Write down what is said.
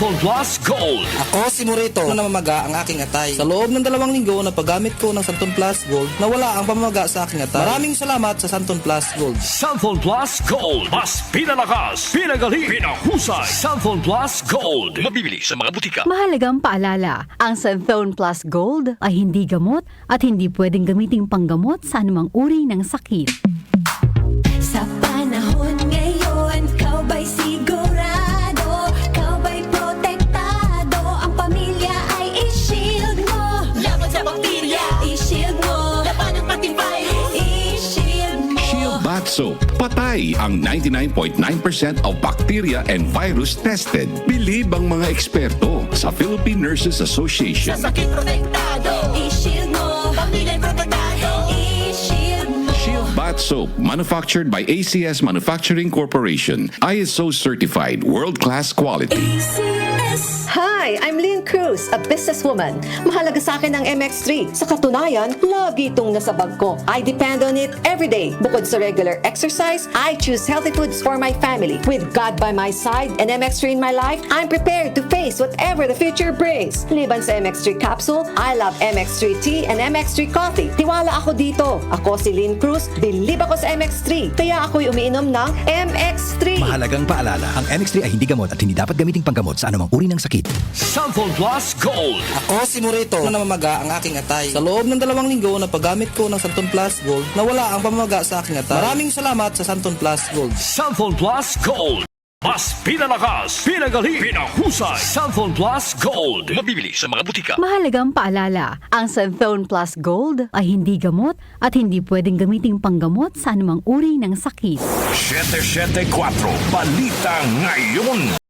Santon Plus Gold. Ako si Morito na namamaga ang aking atay. Sa loob ng 2 linggo na paggamit ko ng Santon Plus Gold, nawala ang pamamaga sa aking atay. Maraming salamat sa Santon Plus Gold. Santon Plus Gold. Mas pinalakas, pinagaling, pinahusay. Santon Plus Gold. Mabibili sa mga butika. Mahalagang paalala, ang Santon Plus Gold ay hindi gamot at hindi pwedeng gamiting panggamot sa anumang uri ng sakit. Sa panahon ngayon, kau ba'y sigurado? Kau ba'y protektado? Ang pamilya ay i-shield mo. Laban sa bakterya, i-shield mo. Laban ng pati virus, i-shield mo. Shield Bath Soap. Patay ang 99.9% of bacteria and virus tested. Believe ang mga eksperto sa Philippine Nurses Association. Sa sakit protektado, i-shield mo. Pamilya protektado, i-shield mo. Shield Bath Soap, manufactured by ACS Manufacturing Corporation. ISO certified, world-class quality. ACS. Hi, I'm Lynn Cruz, a businesswoman. Mahalaga sa akin ang MX3. Sa katunayan, lagi itong nasa bag ko. I depend on it every day. Bukod sa regular exercise, I choose healthy foods for my family. With God by my side and MX3 in my life, I'm prepared to face whatever the future brings. Liban sa MX3 capsule, I love MX3 tea and MX3 coffee. Tiwala ako dito. Ako si Lynn Cruz, believe ako sa MX3. Kaya ako'y umiinom ng MX3. Mahalagang paalala, ang MX3 ay hindi gamot at hindi dapat gamiting panggamot sa anumang uri ng sakit. Santon Plus Gold. Ako si Morito na namamaga ang aking atay. Sa loob ng 2 linggo na paggamit ko ng Santon Plus Gold, nawala ang pamamaga sa aking atay. Maraming salamat sa Santon Plus Gold. Santon Plus Gold. Mas pinalakas, pinagaling, pinahusay. Santon Plus Gold. Mabibili sa mga butika. Mahalagang paalala, ang Santon Plus Gold ay hindi gamot at hindi pwedeng gamiting panggamot sa anumang uri ng sakit. 774 Balita Ngayon.